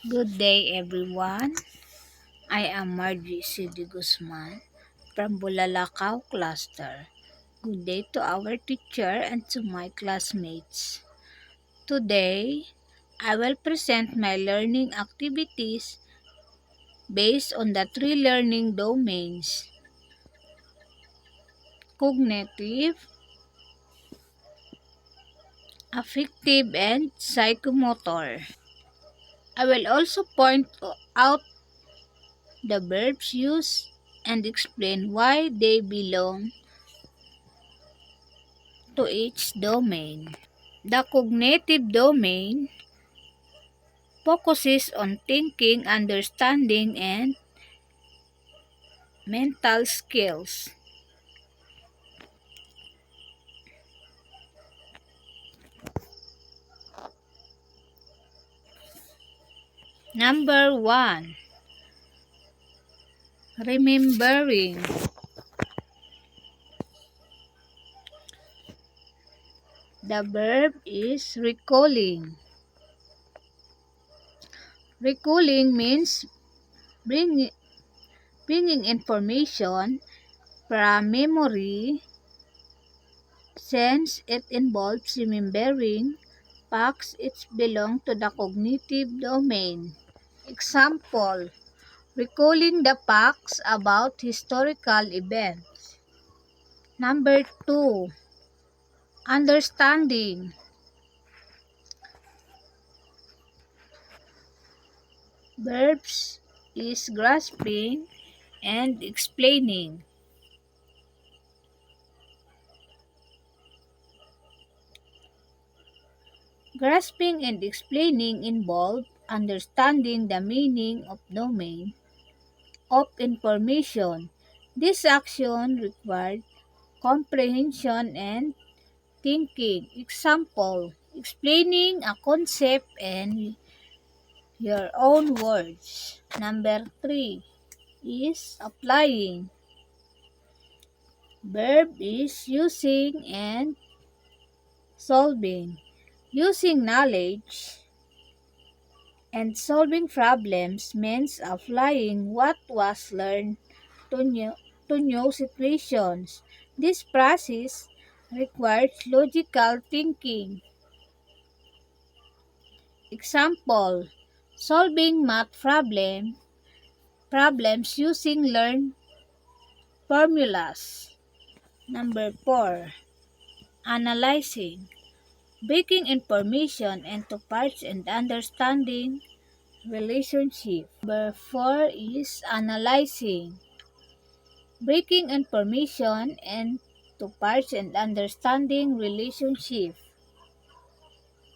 Good day, everyone. I am Margie C.D. Guzman from Bulalakaw Cluster. Good day to our teacher and to my classmates. Today, I will present my learning activities based on the three learning domains: cognitive, affective, and psychomotor. I will also point out the verbs used and explain why they belong to each domain. The cognitive domain focuses on thinking, understanding, and mental skills. Number 1. Remembering. The verb is recalling. Recalling means bringing, bringing information from memory. Since it involves remembering facts, it belongs to the cognitive domain. Example: recalling the facts about historical events. Number 2. Understanding. Verbs is grasping and explaining. Grasping and explaining involve understanding the meaning of domain of information. This action required comprehension and thinking. Example: explaining a concept in your own words. Number 3 is applying. Verb is using and solving. Using knowledge and solving problems means applying what was learned to new situations. This process requires logical thinking. Example: solving math problems using learned formulas. Number 4. Analyzing. Breaking information into parts and understanding relationship. Number 4 is analyzing. Breaking information into parts and understanding relationship.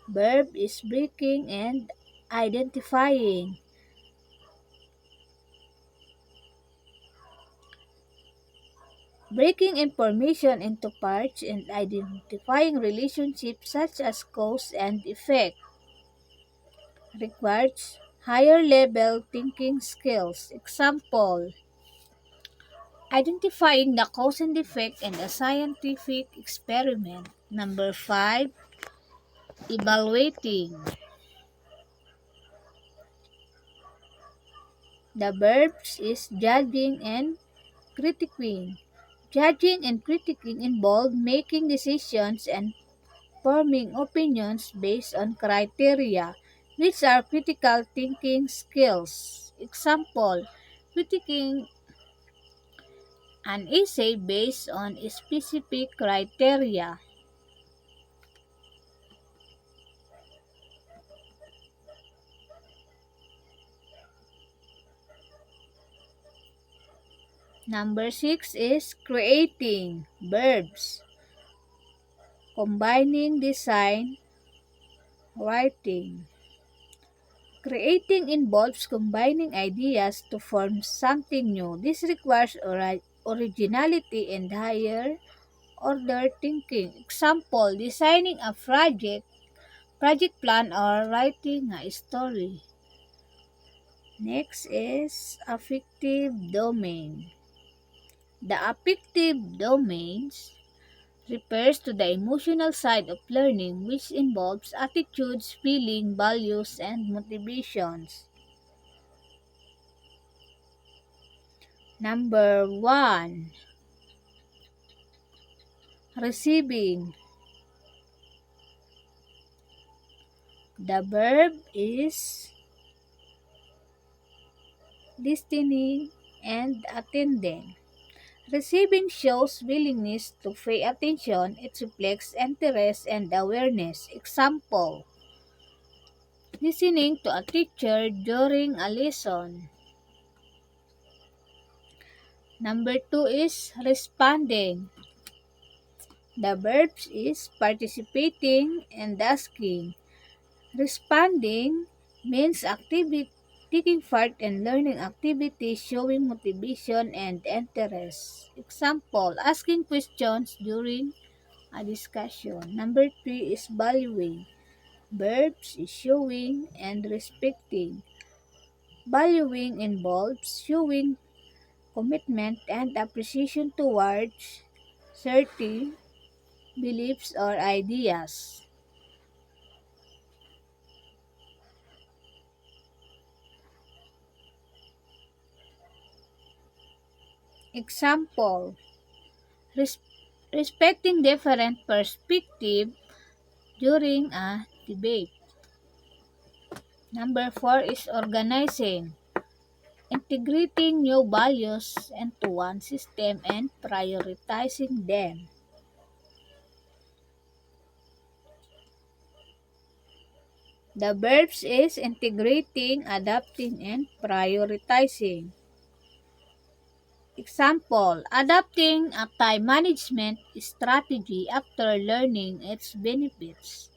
Verb is breaking and identifying. Breaking information into parts and identifying relationships such as cause and effect requires higher level thinking skills. Example: identifying the cause and effect in a scientific experiment. Number 5. Evaluating. The verbs is judging and critiquing. Judging and critiquing involve making decisions and forming opinions based on criteria, which are critical thinking skills. Example: critiquing an essay based on specific criteria. Number 6 is creating. Verbs: combining, design, writing. Creating involves combining ideas to form something new. This requires originality and higher order thinking. Example: designing a project plan, or writing a story. Next is affective domain. The affective domains refers to the emotional side of learning, which involves attitudes, feelings, values, and motivations. Number 1. Receiving. The verb is listening and attending. Receiving shows willingness to pay attention. It reflects interest and awareness. Example: listening to a teacher during a lesson. Number 2 is responding. The verb is participating and asking. Responding means taking part in learning activities, showing motivation and interest. Example: asking questions during a discussion. Number 3 is valuing. Verbs is showing and respecting. Valuing involves showing commitment and appreciation towards certain beliefs or ideas. Example: res- respecting different perspectives during a debate. Number 4 is organizing. Integrating new values into one system and prioritizing them. The verbs is integrating, adapting, and prioritizing. Example: adapting a time management strategy after learning its benefits.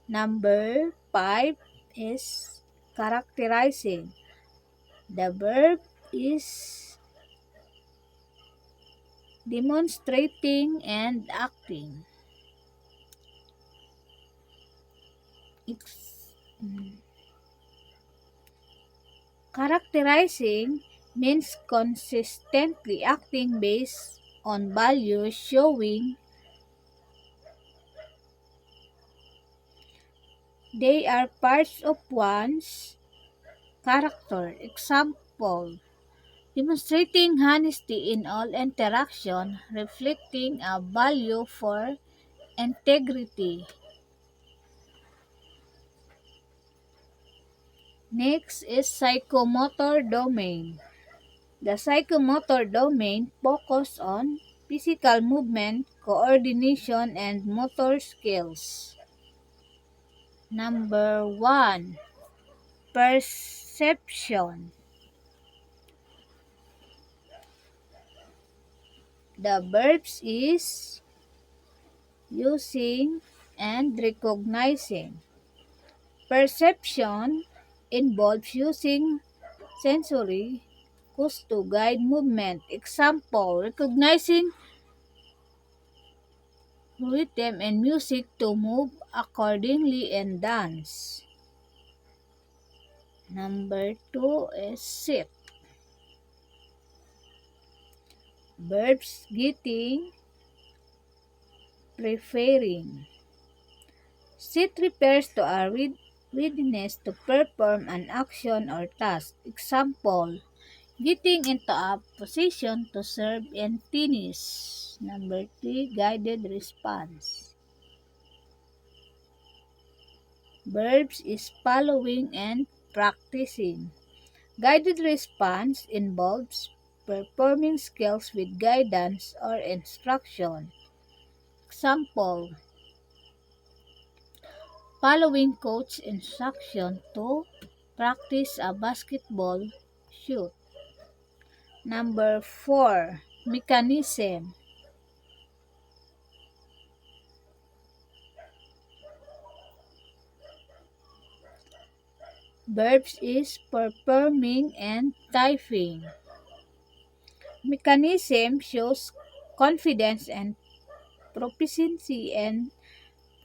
Number 5 is characterizing. The verb is demonstrating and acting. Ex- Characterizing means consistently acting based on values, showing they are parts of one's character. Example: demonstrating honesty in all interaction, reflecting a value for integrity. Next is psychomotor domain. The psychomotor domain focuses on physical movement, coordination, and motor skills. Number 1. Perception. The verbs is using and recognizing. Perception involves using sensory cues to guide movement. Example: recognizing rhythm and music to move accordingly in dance. Number 2 is sit. Verbs: getting, preferring. Sit refers to a readiness to perform an action or task. Example: getting into a position to serve in tennis. Number 3, guided response. Verbs is following and practicing. Guided response involves performing skills with guidance or instruction. Example: following coach instruction to practice a basketball shoot. Number 4, mechanism. Verbs is performing and typing. Mechanism shows confidence and proficiency in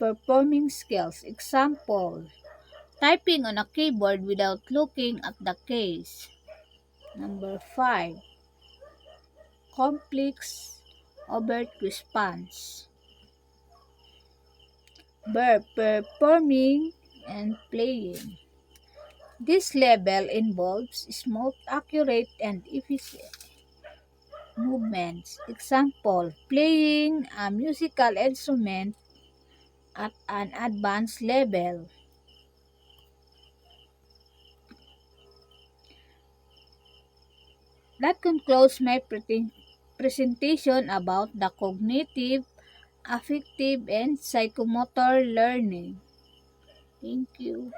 performing skills. Example: typing on a keyboard without looking at the keys. Number 5, complex overt response. Verb: performing and playing. This level involves smooth, accurate, and efficient. movements. Example, playing a musical instrument at an advanced level. That concludes my presentation about the cognitive, affective, and psychomotor learning. Thank you.